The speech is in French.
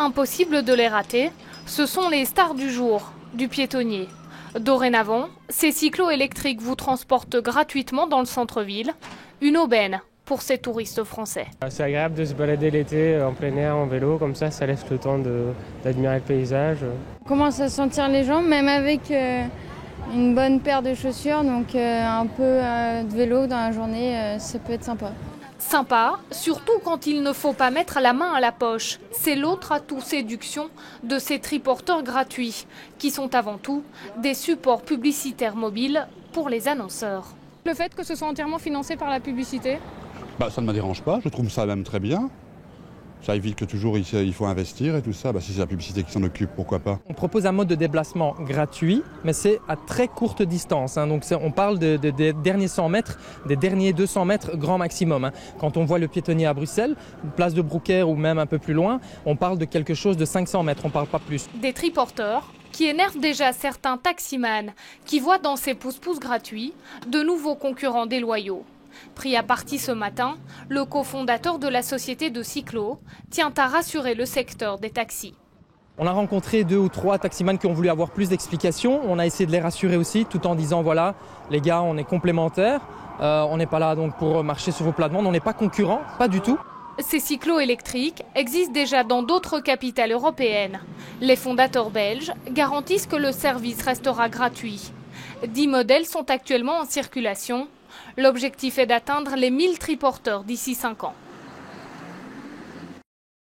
Impossible de les rater, ce sont les stars du jour, du piétonnier. Dorénavant, ces cyclos électriques vous transportent gratuitement dans le centre-ville, une aubaine pour ces touristes français. C'est agréable de se balader l'été en plein air en vélo, comme ça laisse le temps d'admirer le paysage. On commence à sentir les jambes, même avec une bonne paire de chaussures, donc un peu de vélo dans la journée, ça peut être sympa. Sympa, surtout quand il ne faut pas mettre la main à la poche. C'est l'autre atout séduction de ces triporteurs gratuits, qui sont avant tout des supports publicitaires mobiles pour les annonceurs. Le fait que ce soit entièrement financé par la publicité, ça ne me dérange pas, je trouve ça même très bien. Ça évite que toujours il faut investir et tout ça. Si c'est la publicité qui s'en occupe, pourquoi pas. On propose un mode de déplacement gratuit, mais c'est à très courte distance. Donc on parle des derniers 100 mètres, des derniers 200 mètres grand maximum. Quand on voit le piétonnier à Bruxelles, place de Brouckère ou même un peu plus loin, on parle de quelque chose de 500 mètres, on ne parle pas plus. Des triporteurs qui énervent déjà certains taximans qui voient dans ces pousse-pousse gratuits de nouveaux concurrents déloyaux. Pris à partie ce matin, le cofondateur de la société de cyclo tient à rassurer le secteur des taxis. On a rencontré 2 ou 3 taximans qui ont voulu avoir plus d'explications. On a essayé de les rassurer aussi tout en disant voilà, les gars, on est complémentaires. On n'est pas là donc pour marcher sur vos plates-bandes, on n'est pas concurrents, pas du tout. Ces cyclos électriques existent déjà dans d'autres capitales européennes. Les fondateurs belges garantissent que le service restera gratuit. 10 modèles sont actuellement en circulation. L'objectif est d'atteindre les 1000 triporteurs d'ici 5 ans.